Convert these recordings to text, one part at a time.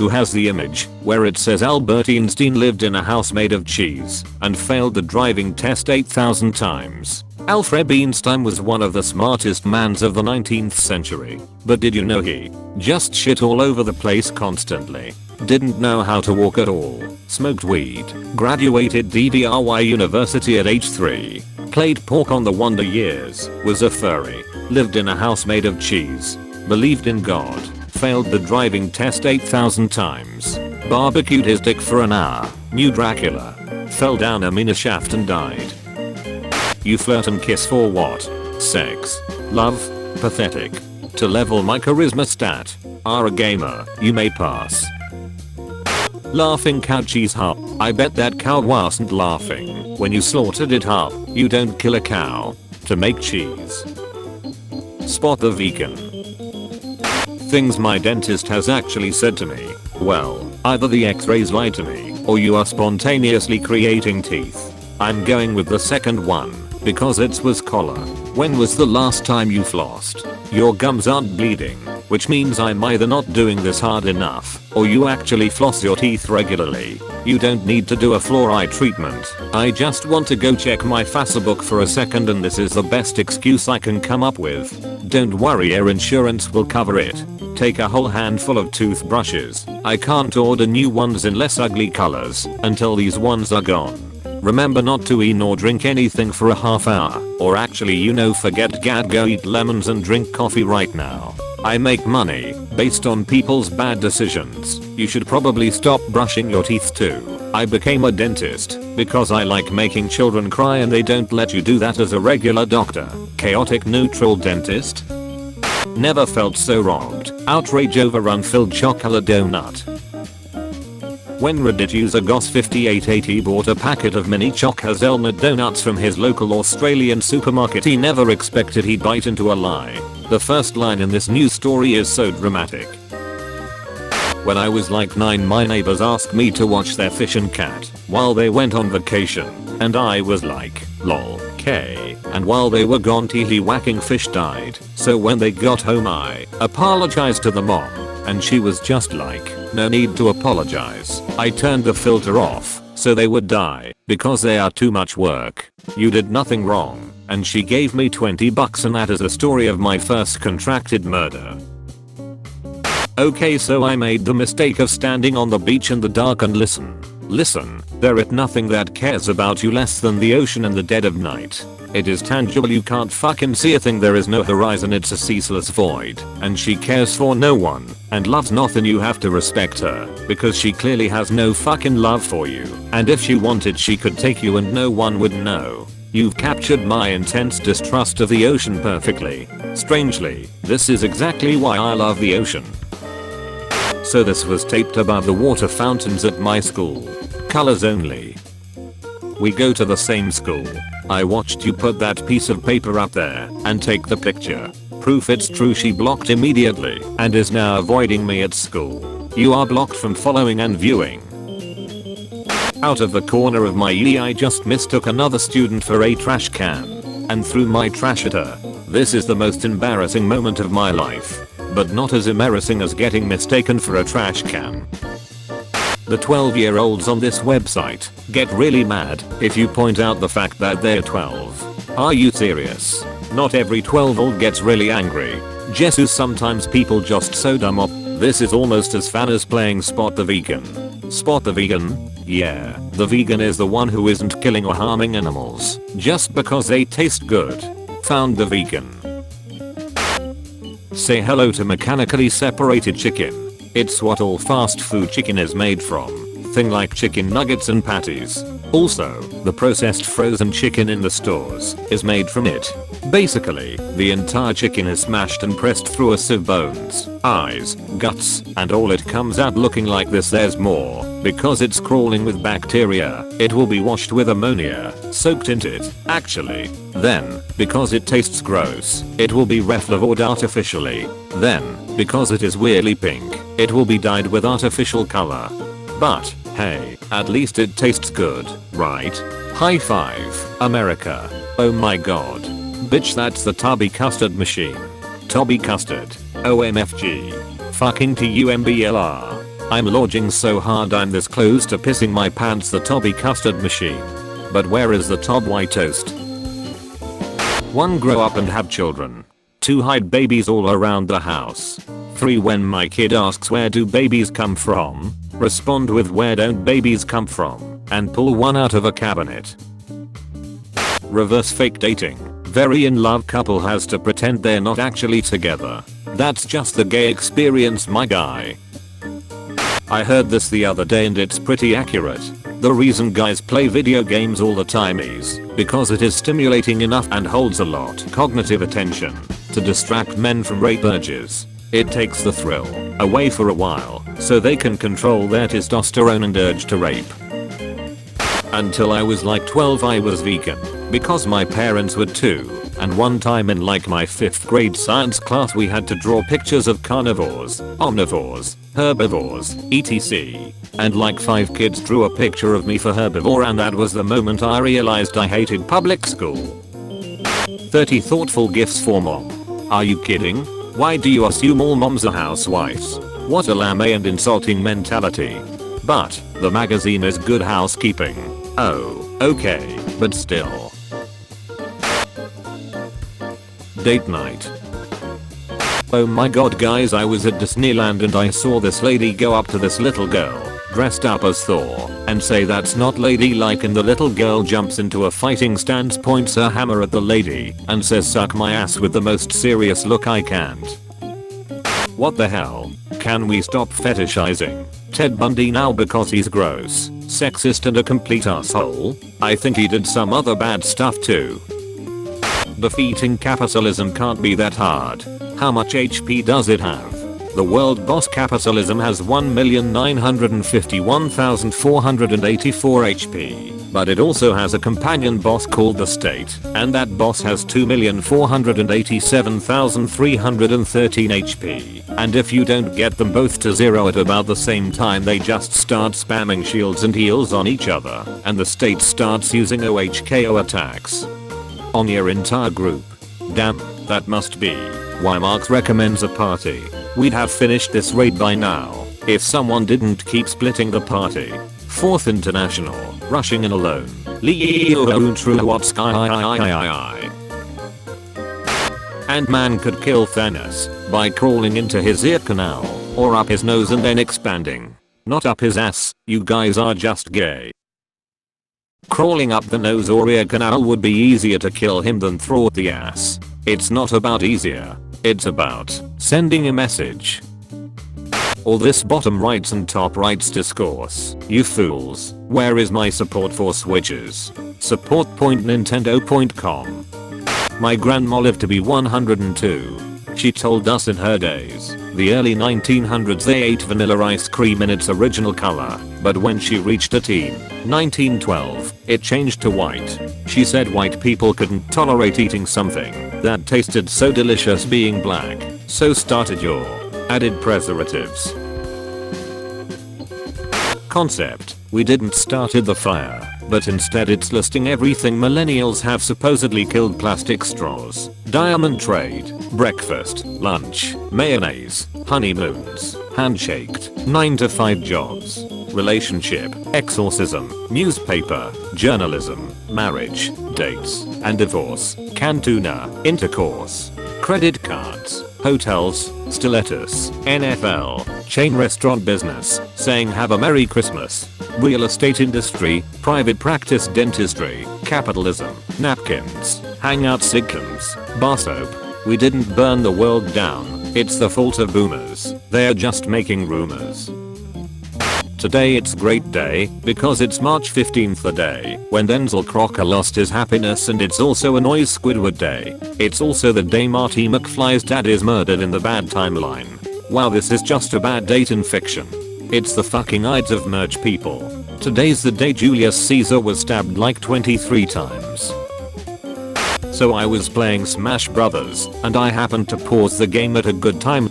who has the image where it says Albert Einstein lived in a house made of cheese and failed the driving test 8,000 times. Alfred Einstein was one of the smartest mans of the 19th century, but did you know he just shit all over the place constantly? Didn't know how to walk at all, smoked weed, graduated DDRY University at age 3, played pork on the Wonder Years, was a furry, lived in a house made of cheese, believed in God, failed the driving test 8,000 times, barbecued his dick for an hour, knew Dracula, fell down a mina shaft and died. You flirt and kiss for what? Sex? Love? Pathetic. To level my charisma stat. Are a gamer, you may pass. Laughing cow cheese hop. I bet that cow wasn't laughing when you slaughtered it hop. You don't kill a cow to make cheese. Spot the vegan. Things my dentist has actually said to me. Well, either the x-rays lied to me or you are spontaneously creating teeth. I'm going with the second one because it was collar. When was the last time you flossed? Your gums aren't bleeding, which means I'm either not doing this hard enough or you actually floss your teeth regularly. You don't need to do a fluoride treatment. I just want to go check my Facebook for a second and this is the best excuse I can come up with. Don't worry, your insurance will cover it. Take a whole handful of toothbrushes. I can't order new ones in less ugly colors until these ones are gone. Remember not to eat nor drink anything for a half hour, or actually forget gad, go eat lemons and drink coffee right now. I make money based on people's bad decisions. You should probably stop brushing your teeth too. I became a dentist because I like making children cry and they don't let you do that as a regular doctor. Chaotic neutral dentist. Never felt so robbed. Outrage over unfilled chocolate donut. When Reddit user Goss5880 bought a packet of mini choc hazelnut donuts from his local Australian supermarket, he never expected he'd bite into a lie. The first line in this news story is so dramatic. When I was like 9, my neighbors asked me to watch their fish and cat while they went on vacation, and I was like, lol, K. And while they were gone, teehee whacking fish died. So when they got home, I apologized to the mom, and she was just like, no need to apologize. I turned the filter off so they would die because they are too much work. You did nothing wrong. And she gave me $20 and that is the story of my first contracted murder. Okay, so I made the mistake of standing on the beach in the dark and listen, there is nothing that cares about you less than the ocean in the dead of night. It is tangible, you can't fucking see a thing, there is no horizon, it's a ceaseless void. And she cares for no one and loves nothing. You have to respect her because she clearly has no fucking love for you. And if she wanted she could take you and no one would know. You've captured my intense distrust of the ocean perfectly. Strangely, this is exactly why I love the ocean. So this was taped above the water fountains at my school. Colors only. We go to the same school. I watched you put that piece of paper up there and take the picture. Proof it's true. She blocked immediately and is now avoiding me at school. You are blocked from following and viewing. Out of the corner of my eye, I just mistook another student for a trash can and threw my trash at her. This is the most embarrassing moment of my life, but not as embarrassing as getting mistaken for a trash can. The 12-year-olds on this website get really mad if you point out the fact that they're 12. Are you serious? Not every 12-year-old gets really angry. Jesus, sometimes people just so dumb up. This is almost as fun as playing Spot the Vegan. Spot the Vegan? Yeah, the vegan is the one who isn't killing or harming animals just because they taste good. Found the vegan. Say hello to mechanically separated chicken. It's what all fast food chicken is made from. Thing like chicken nuggets and patties. Also, the processed frozen chicken in the stores is made from it. Basically, the entire chicken is smashed and pressed through a sieve, bones, eyes, guts, and all it comes out looking like this. There's more. Because it's crawling with bacteria, it will be washed with ammonia, soaked into it, actually. Then, because it tastes gross, it will be reflavored artificially. Then, because it is weirdly pink, it will be dyed with artificial color. But, hey, at least it tastes good, right? High five, America. Oh my god. Bitch, that's the Tubby custard machine. Tubby custard. OMFG. Fucking TUMBLR. I'm lodging so hard I'm this close to pissing my pants. The Toby custard machine. But where is the Tob white toast? 1. Grow up and have children. 2. Hide babies all around the house. 3. When my kid asks where do babies come from, respond with where don't babies come from, and pull one out of a cabinet. Reverse fake dating. Very in love couple has to pretend they're not actually together. That's just the gay experience, my guy. I heard this the other day and it's pretty accurate. The reason guys play video games all the time is because it is stimulating enough and holds a lot cognitive attention to distract men from rape urges. It takes the thrill away for a while so they can control their testosterone and urge to rape. Until I was like 12 I was vegan because my parents were too, and one time in like my 5th grade science class we had to draw pictures of carnivores, omnivores, herbivores, etc. And like 5 kids drew a picture of me for herbivore and that was the moment I realized I hated public school. 30 thoughtful gifts for mom. Are you kidding? Why do you assume all moms are housewives? What a lame and insulting mentality. But the magazine is Good Housekeeping. Oh, okay, but still. Date night. Oh my god guys, I was at Disneyland and I saw this lady go up to this little girl dressed up as Thor and say that's not ladylike, and the little girl jumps into a fighting stance, points her hammer at the lady and says suck my ass with the most serious look I can't. What the hell? Can we stop fetishizing Ted Bundy now because he's gross, sexist and a complete asshole? I think he did some other bad stuff too. Defeating capitalism can't be that hard. How much HP does it have? The world boss capitalism has 1,951,484 HP. But it also has a companion boss called the state, and that boss has 2,487,313 HP. And if you don't get them both to 0 at about the same time they just start spamming shields and heals on each other, and the state starts using OHKO attacks on your entire group. Damn, that must be why Marx recommends a party. We'd have finished this raid by now if someone didn't keep splitting the party. 4th International, rushing in alone. And man could kill Thanos by crawling into his ear canal or up his nose and then expanding. Not up his ass, you guys are just gay. Crawling up the nose or ear canal would be easier to kill him than thwart the ass. It's not about easier, it's about sending a message. All this bottom rights and top rights discourse, you fools, where is my support for switches? Support.nintendo.com. My grandma lived to be 102. She told us in her days, the early 1900s, they ate vanilla ice cream in its original color, but when she reached a teen, 1912, it changed to white. She said white people couldn't tolerate eating something that tasted so delicious being black, so started your added preservatives concept. We didn't started the fire, but instead it's listing everything millennials have supposedly killed: plastic straws, diamond trade, breakfast, lunch, mayonnaise, honeymoons, handshaked, 9-to-5 jobs, relationship, exorcism, newspaper, journalism, marriage, dates, and divorce, canned tuna, intercourse, credit cards, hotels, stilettos, NFL, chain restaurant business, saying have a Merry Christmas, real estate industry, private practice dentistry, capitalism, napkins, hangout sitcoms, bar soap. We didn't burn the world down, it's the fault of boomers, they're just making rumors. Today it's great day because it's March 15th, the day when Denzel Crocker lost his happiness, and it's also a Noise Squidward day. It's also the day Marty McFly's dad is murdered in the bad timeline. Wow, this is just a bad date in fiction. It's the fucking Ides of Merch, people. Today's the day Julius Caesar was stabbed like 23 times. So I was playing Smash Brothers and I happened to pause the game at a good time.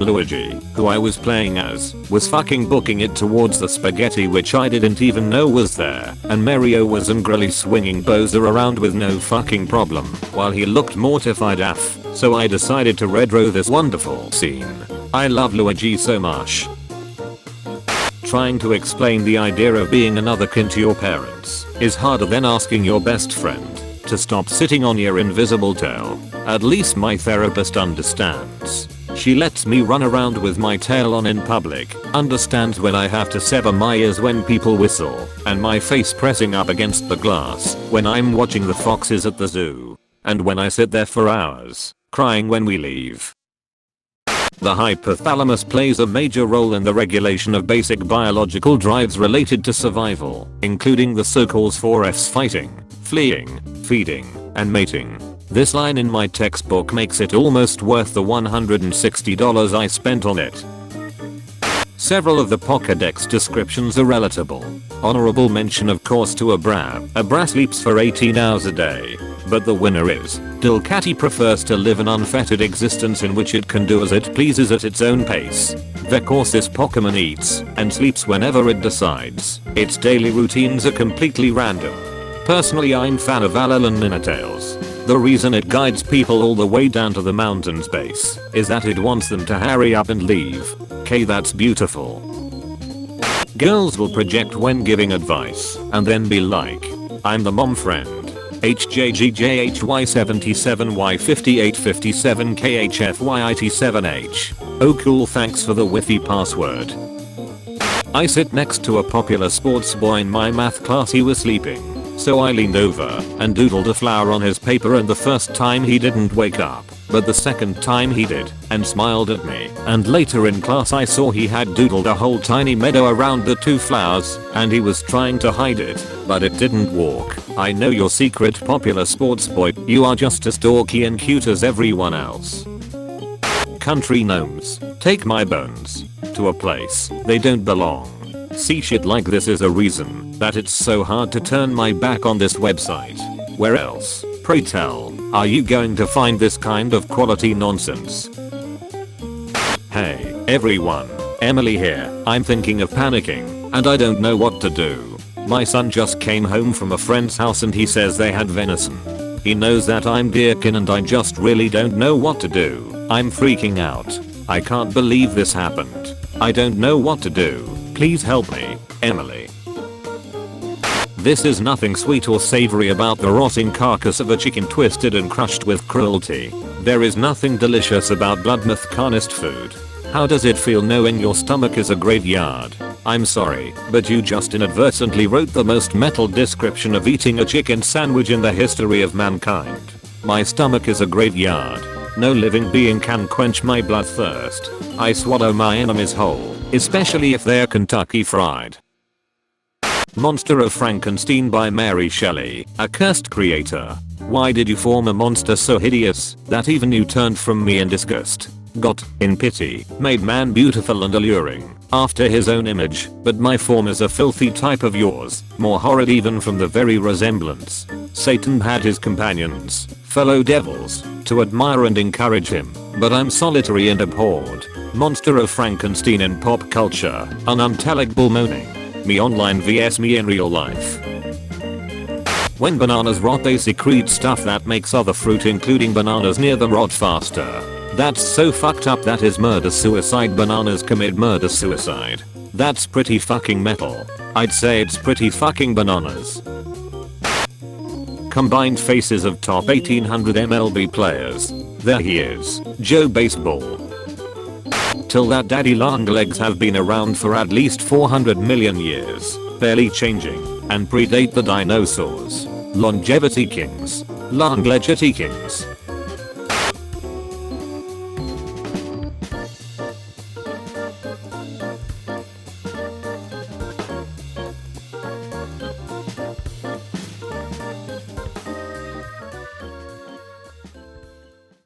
Luigi, who I was playing as, was fucking booking it towards the spaghetti which I didn't even know was there, and Mario was angrily swinging Bowser around with no fucking problem, while he looked mortified af, so I decided to redrow this wonderful scene. I love Luigi so much. trying to explain the idea of being another kin to your parents is harder than asking your best friend to stop sitting on your invisible tail. At least my therapist understands. She lets me run around with my tail on in public, understands when I have to sever my ears when people whistle, and my face pressing up against the glass when I'm watching the foxes at the zoo, and when I sit there for hours, crying when we leave. The hypothalamus plays a major role in the regulation of basic biological drives related to survival, including the so-called 4Fs: fighting, fleeing, feeding, and mating. This line in my textbook makes it almost worth the $160 I spent on it. Several of the Pokédex descriptions are relatable. Honorable mention of course to a bra. A bra sleeps for 18 hours a day. But the winner is, Delcatty prefers to live an unfettered existence in which it can do as it pleases at its own pace. Because this Pokemon eats and sleeps whenever it decides. Its daily routines are completely random. Personally, I'm fan of Alolan Ninetales. The reason it guides people all the way down to the mountain's base is that it wants them to hurry up and leave. Okay, that's beautiful. Girls will project when giving advice and then be like, I'm the mom friend. HJGJHY77Y5857KHFYIT7H. Oh cool, thanks for the Wi-Fi password. I sit next to a popular sports boy in my math class. He was sleeping. So I leaned over and doodled a flower on his paper, and the first time he didn't wake up, but the second time he did and smiled at me. And later in class I saw he had doodled a whole tiny meadow around the two flowers and he was trying to hide it, but it didn't work. I know your secret, popular sports boy. You are just as dorky and cute as everyone else. Country gnomes take my bones to a place they don't belong. See, shit like this is a reason that it's so hard to turn my back on this website. Where else, pray tell, are you going to find this kind of quality nonsense? Hey, everyone, Emily here. I'm thinking of panicking, and I don't know what to do. My son just came home from a friend's house and he says they had venison. He knows that I'm deerkin and I just really don't know what to do. I'm freaking out. I can't believe this happened. I don't know what to do. Please help me, Emily. This is nothing sweet or savory about the rotting carcass of a chicken twisted and crushed with cruelty. There is nothing delicious about bloodbath carnist food. How does it feel knowing your stomach is a graveyard? I'm sorry, but you just inadvertently wrote the most metal description of eating a chicken sandwich in the history of mankind. My stomach is a graveyard. No living being can quench my bloodthirst. I swallow my enemies whole, especially if they're Kentucky Fried. Monster of Frankenstein by Mary Shelley, a cursed creator. Why did you form a monster so hideous that even you turned from me in disgust? Got, in pity, made man beautiful and alluring, after his own image, but my form is a filthy type of yours, more horrid even from the very resemblance. Satan had his companions, fellow devils, to admire and encourage him, but I'm solitary and abhorred. Monster of Frankenstein in pop culture, an unintelligible moaning. Me online vs me in real life. When bananas rot they secrete stuff that makes other fruit including bananas near them rot faster. That's so fucked up. That is murder suicide. Bananas commit murder suicide. That's pretty fucking metal. I'd say it's pretty fucking bananas. Combined faces of top 1800 MLB players. There he is, Joe Baseball. Till that daddy long legs have been around for at least 400 million years, barely changing, and predate the dinosaurs. Longevity kings. Longevity kings.